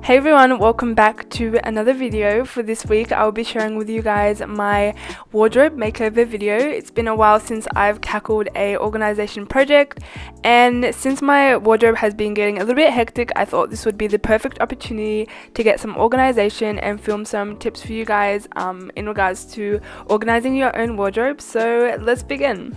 Hey everyone, welcome back to another video. For this week I'll be sharing with you guys my wardrobe makeover video. It's been a while since I've tackled a organization project, and since my wardrobe has been getting a little bit hectic, I thought this would be the perfect opportunity to get some organization and film some tips for you guys in regards to organizing your own wardrobe. So let's begin.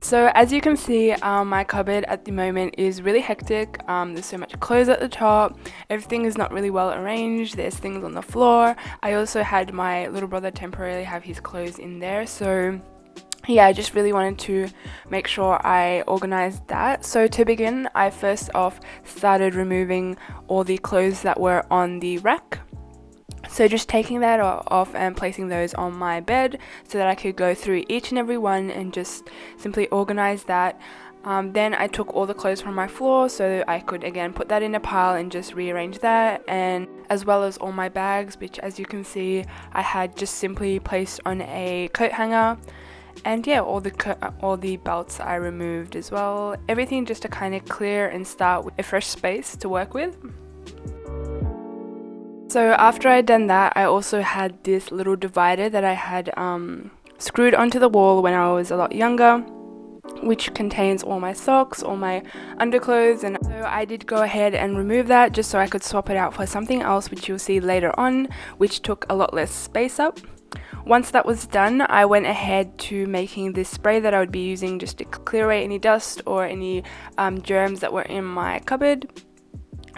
So as you can see, my cupboard at the moment is really hectic. There's so much clothes at the top, everything is not really well arranged, there's things on the floor. I also had my little brother temporarily have his clothes in there, so yeah, I just really wanted to make sure I organized that. So to begin, I first off started removing all the clothes that were on the rack. So just taking that off and placing those on my bed so that I could go through each and every one and just simply organize that. Then I took all the clothes from my floor so I could again put that in a pile and just rearrange that, and as well as all my bags, which as you can see I had just simply placed on a coat hanger. And yeah, all the belts I removed as well. Everything just to kind of clear and start with a fresh space to work with. So after I'd done that, I also had this little divider that I had screwed onto the wall when I was a lot younger, which contains all my socks, all my underclothes, and so I did go ahead and remove that just so I could swap it out for something else, which you'll see later on, which took a lot less space up. Once that was done, I went ahead to making this spray that I would be using just to clear away any dust or any germs that were in my cupboard.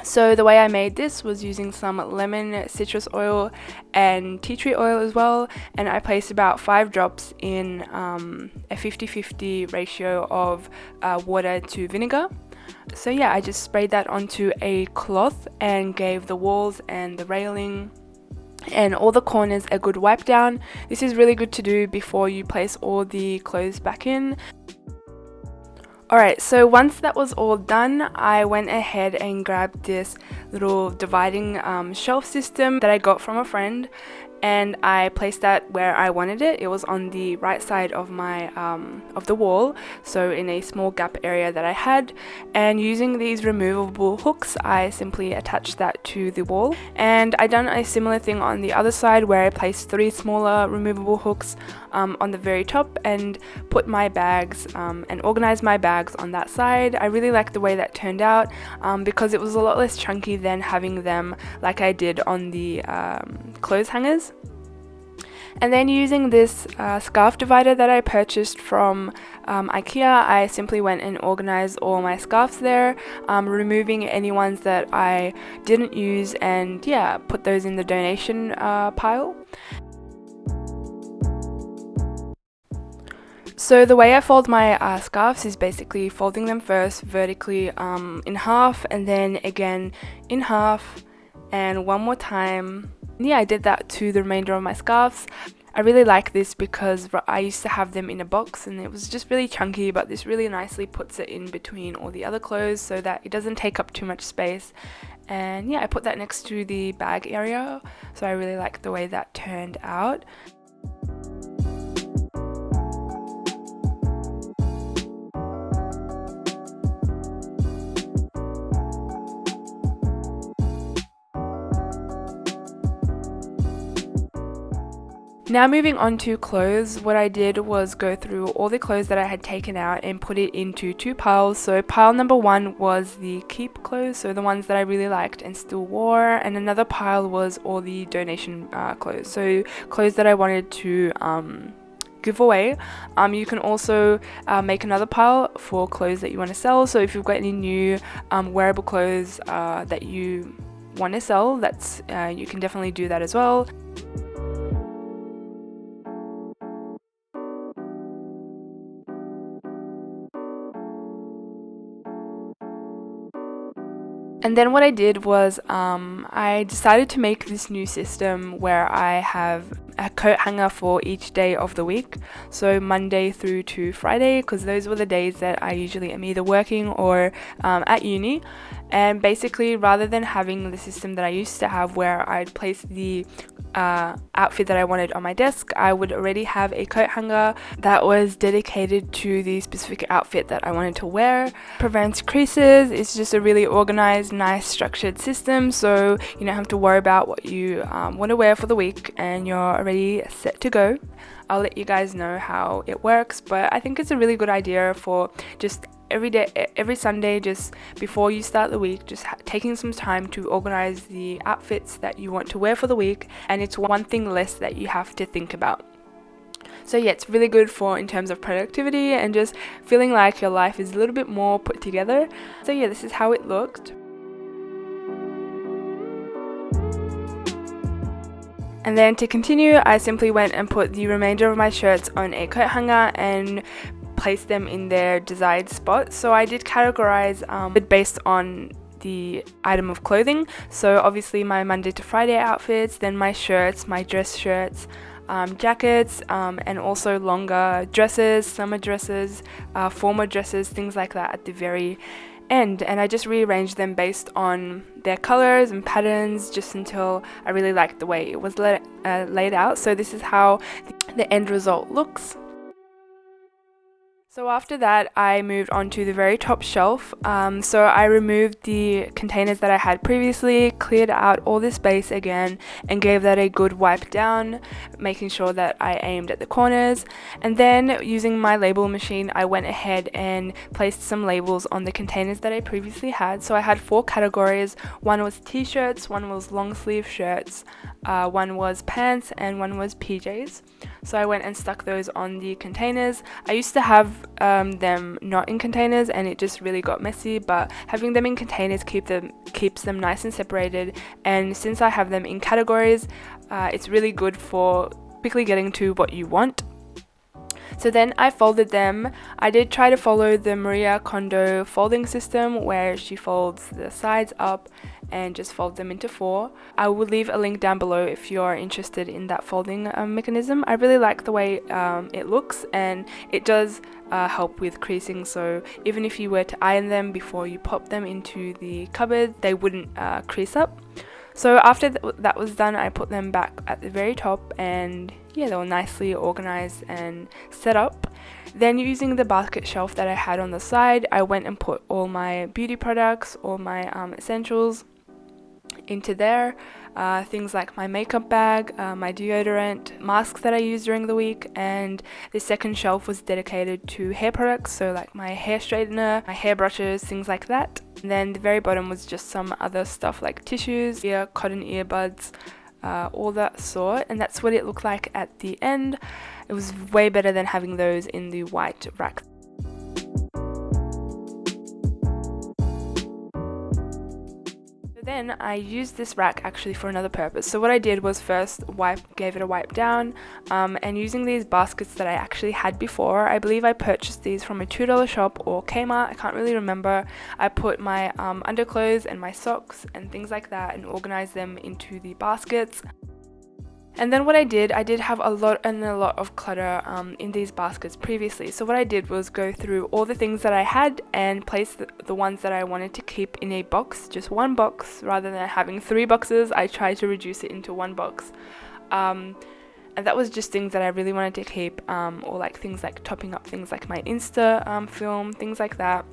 So the way I made this was using some lemon, citrus oil and tea tree oil as well, and I placed about 5 drops in a 50-50 ratio of water to vinegar. So yeah, I just sprayed that onto a cloth and gave the walls and the railing and all the corners a good wipe down. This is really good to do before you place all the clothes back in. Alright, so once that was all done, I went ahead and grabbed this little dividing shelf system that I got from a friend, and I placed that where I wanted it. It was on the right side of my of the wall, so in a small gap area that I had, and using these removable hooks I simply attached that to the wall. And I done a similar thing on the other side where I placed 3 smaller removable hooks on the very top and put my bags and organized my bags on that side. I really like the way that turned out because it was a lot less chunky than having them like I did on the clothes hangers. And then using this scarf divider that I purchased from IKEA, I simply went and organized all my scarves there, removing any ones that I didn't use, and yeah, put those in the donation pile. So the way I fold my scarves is basically folding them first vertically in half, and then again in half, and one more time. Yeah, I did that to the remainder of my scarves. I really like this because I used to have them in a box and it was just really chunky, but this really nicely puts it in between all the other clothes so that it doesn't take up too much space. And yeah, I put that next to the bag area, so I really like the way that turned out. Now moving on to clothes, what I did was go through all the clothes that I had taken out and put it into 2 piles. So pile number 1 was the keep clothes, so the ones that I really liked and still wore, and another pile was all the donation clothes, so clothes that I wanted to give away. You can also make another pile for clothes that you want to sell, so if you've got any new wearable clothes that you want to sell, that's you can definitely do that as well. And then what I did was I decided to make this new system where I have a coat hanger for each day of the week, so Monday through to Friday, because those were the days that I usually am either working or at uni. And basically, rather than having the system that I used to have where I'd place the outfit that I wanted on my desk, I would already have a coat hanger that was dedicated to the specific outfit that I wanted to wear. Prevents creases. It's just a really organized, nice, structured system, so you don't have to worry about what you want to wear for the week, and you're already set to go. I'll let you guys know how it works, but I think it's a really good idea for just every Sunday, just before you start the week, just taking some time to organize the outfits that you want to wear for the week, and it's one thing less that you have to think about. So yeah, it's really good for in terms of productivity and just feeling like your life is a little bit more put together. So yeah, this is how it looked. And then to continue, I simply went and put the remainder of my shirts on a coat hanger and place them in their desired spot. So I did categorize it based on the item of clothing. So obviously my Monday to Friday outfits, then my shirts, my dress shirts, jackets, and also longer dresses, summer dresses, formal dresses, things like that at the very end. And I just rearranged them based on their colors and patterns, just until I really liked the way it was laid out. So this is how the end result looks. So after that, I moved on to the very top shelf. So I removed the containers that I had previously, cleared out all the space again, and gave that a good wipe down, making sure that I aimed at the corners. And then using my label machine, I went ahead and placed some labels on the containers that I previously had. So I had 4 categories. One was t-shirts, one was long sleeve shirts, one was pants, and one was PJs. So I went and stuck those on the containers. I used to have them not in containers, and it just really got messy, but having them in containers keeps them nice and separated. And since I have them in categories, it's really good for quickly getting to what you want. So then I folded them. I did try to follow the Maria Kondo folding system, where she folds the sides up and just fold them into 4. I will leave a link down below if you're interested in that folding mechanism. I really like the way it looks, and it does help with creasing, so even if you were to iron them before you pop them into the cupboard, they wouldn't crease up. So after that was done, I put them back at the very top, and yeah, they were nicely organized and set up. Then using the basket shelf that I had on the side, I went and put all my beauty products, all my essentials into there. Things like my makeup bag, my deodorant, masks that I use during the week, and the second shelf was dedicated to hair products, so like my hair straightener, my hair brushes, things like that. And then the very bottom was just some other stuff like tissues, cotton earbuds, all that sort, and that's what it looked like at the end. It was way better than having those in the white rack. Then I used this rack actually for another purpose. So what I did was first gave it a wipe down, and using these baskets that I actually had before, I believe I purchased these from a $2 shop or Kmart, I can't really remember. I put my underclothes and my socks and things like that and organized them into the baskets. And then what I did have a lot of clutter in these baskets previously. So what I did was go through all the things that I had and place the ones that I wanted to keep in a box, just one box, rather than having 3 boxes. I tried to reduce it into 1 box. And that was just things that I really wanted to keep, or like things like topping up things like my Insta film, things like that.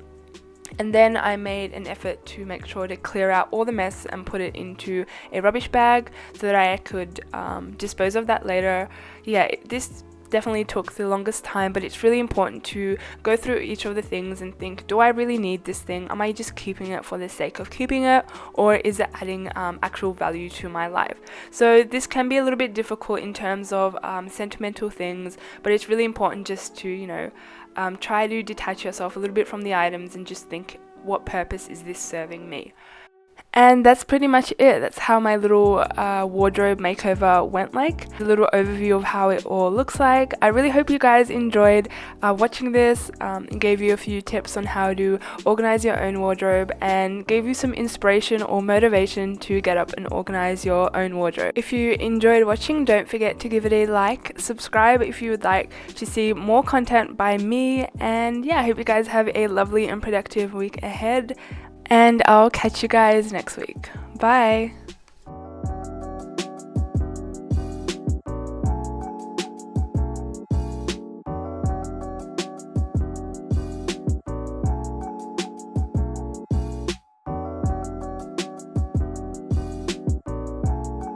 And then I made an effort to make sure to clear out all the mess and put it into a rubbish bag so that I could dispose of that later. Yeah, this definitely took the longest time, but it's really important to go through each of the things and think, do I really need this thing? Am I just keeping it for the sake of keeping it, or is it adding actual value to my life? So this can be a little bit difficult in terms of sentimental things, but it's really important just to, try to detach yourself a little bit from the items and just think, what purpose is this serving me? And that's pretty much it. That's how my little wardrobe makeover went like. A little overview of how it all looks like. I really hope you guys enjoyed watching this. It gave you a few tips on how to organize your own wardrobe and gave you some inspiration or motivation to get up and organize your own wardrobe. If you enjoyed watching, don't forget to give it a like, subscribe if you would like to see more content by me, and yeah, I hope you guys have a lovely and productive week ahead. And I'll catch you guys next week. Bye!